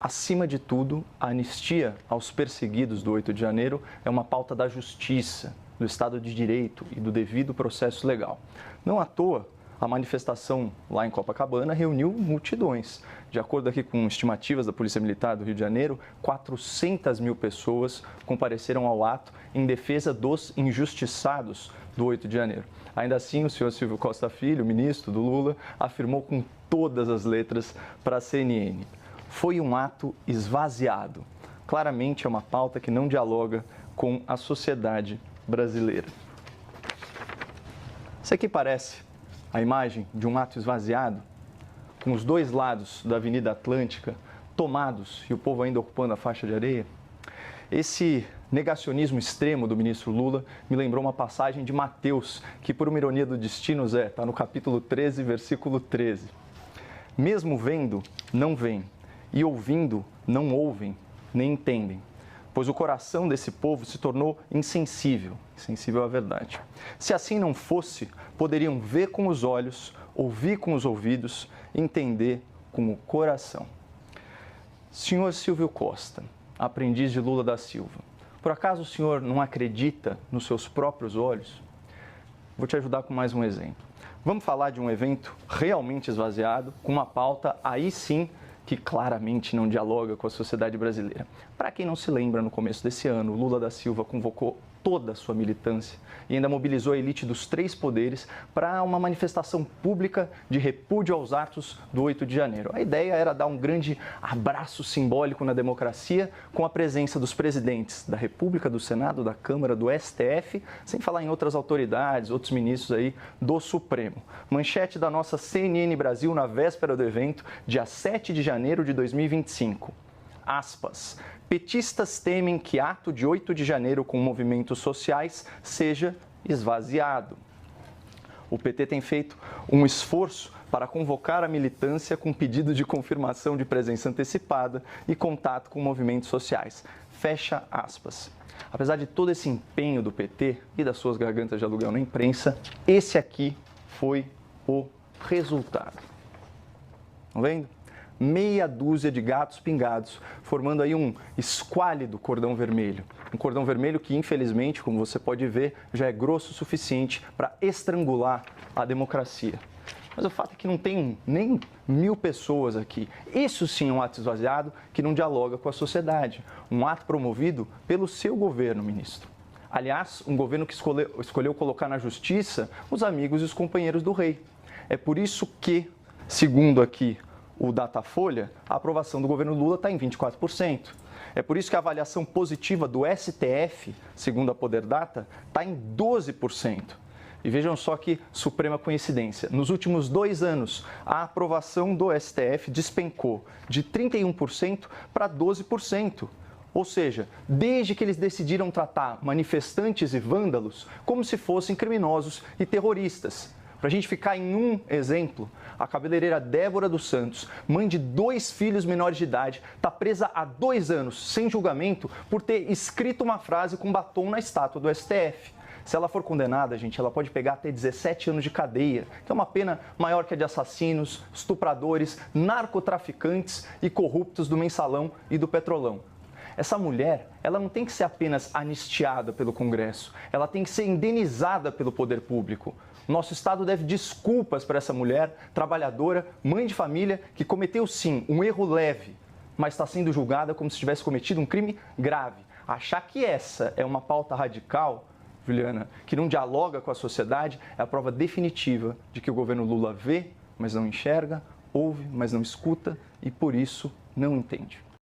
Acima de tudo, a anistia aos perseguidos do 8 de janeiro é uma pauta da justiça, do Estado de Direito e do devido processo legal. Não à toa, a manifestação lá em Copacabana reuniu multidões. De acordo aqui com estimativas da Polícia Militar do Rio de Janeiro, 400 mil pessoas compareceram ao ato em defesa dos injustiçados do 8 de janeiro. Ainda assim, o senhor Silvio Costa Filho, ministro do Lula, afirmou com todas as letras para a CNN: foi um ato esvaziado. Claramente é uma pauta que não dialoga com a sociedade brasileira. Isso aqui parece a imagem de um ato esvaziado, com os dois lados da Avenida Atlântica tomados e o povo ainda ocupando a faixa de areia. Esse negacionismo extremo do ministro Lula me lembrou uma passagem de Mateus, que por uma ironia do destino, Zé, está no capítulo 13, versículo 13. Mesmo vendo, não veem, e ouvindo, não ouvem, nem entendem, pois o coração desse povo se tornou insensível à verdade. Se assim não fosse, poderiam ver com os olhos, ouvir com os ouvidos, entender com o coração. Senhor Silvio Costa, aprendiz de Lula da Silva, por acaso o senhor não acredita nos seus próprios olhos? Vou te ajudar com mais um exemplo. Vamos falar de um evento realmente esvaziado, com uma pauta aí sim que claramente não dialoga com a sociedade brasileira. Para quem não se lembra, no começo desse ano, Lula da Silva convocou toda a sua militância e ainda mobilizou a elite dos três poderes para uma manifestação pública de repúdio aos atos do 8 de janeiro. A ideia era dar um grande abraço simbólico na democracia com a presença dos presidentes da República, do Senado, da Câmara, do STF, sem falar em outras autoridades, outros ministros aí do Supremo. Manchete da nossa CNN Brasil na véspera do evento, dia 7 de janeiro de 2025. Aspas. Petistas temem que ato de 8 de janeiro com movimentos sociais seja esvaziado. O PT tem feito um esforço para convocar a militância com pedido de confirmação de presença antecipada e contato com movimentos sociais. Fecha aspas. Apesar de todo esse empenho do PT e das suas gargantas de aluguel na imprensa, esse aqui foi o resultado. Estão vendo? Meia dúzia de gatos pingados, formando aí um esquálido cordão vermelho. Um cordão vermelho que, infelizmente, como você pode ver, já é grosso o suficiente para estrangular a democracia. Mas o fato é que não tem nem 1000 pessoas aqui. Isso sim é um ato esvaziado que não dialoga com a sociedade. Um ato promovido pelo seu governo, ministro. Aliás, um governo que escolheu colocar na justiça os amigos e os companheiros do rei. É por isso que, segundo aqui o Datafolha, a aprovação do governo Lula está em 24%. É por isso que a avaliação positiva do STF, segundo a Poder Data, está em 12%. E vejam só que suprema coincidência. Nos últimos 2 anos, a aprovação do STF despencou de 31% para 12%. Ou seja, desde que eles decidiram tratar manifestantes e vândalos como se fossem criminosos e terroristas. Para a gente ficar em um exemplo, a cabeleireira Débora dos Santos, mãe de 2 filhos menores de idade, está presa há 2 anos, sem julgamento, por ter escrito uma frase com batom na estátua do STF. Se ela for condenada, gente, ela pode pegar até 17 anos de cadeia, que é uma pena maior que a de assassinos, estupradores, narcotraficantes e corruptos do Mensalão e do Petrolão. Essa mulher, ela não tem que ser apenas anistiada pelo Congresso, ela tem que ser indenizada pelo poder público. Nosso Estado deve desculpas para essa mulher, trabalhadora, mãe de família, que cometeu sim um erro leve, mas está sendo julgada como se tivesse cometido um crime grave. Achar que essa é uma pauta radical, Juliana, que não dialoga com a sociedade, é a prova definitiva de que o governo Lula vê, mas não enxerga, ouve, mas não escuta e por isso não entende.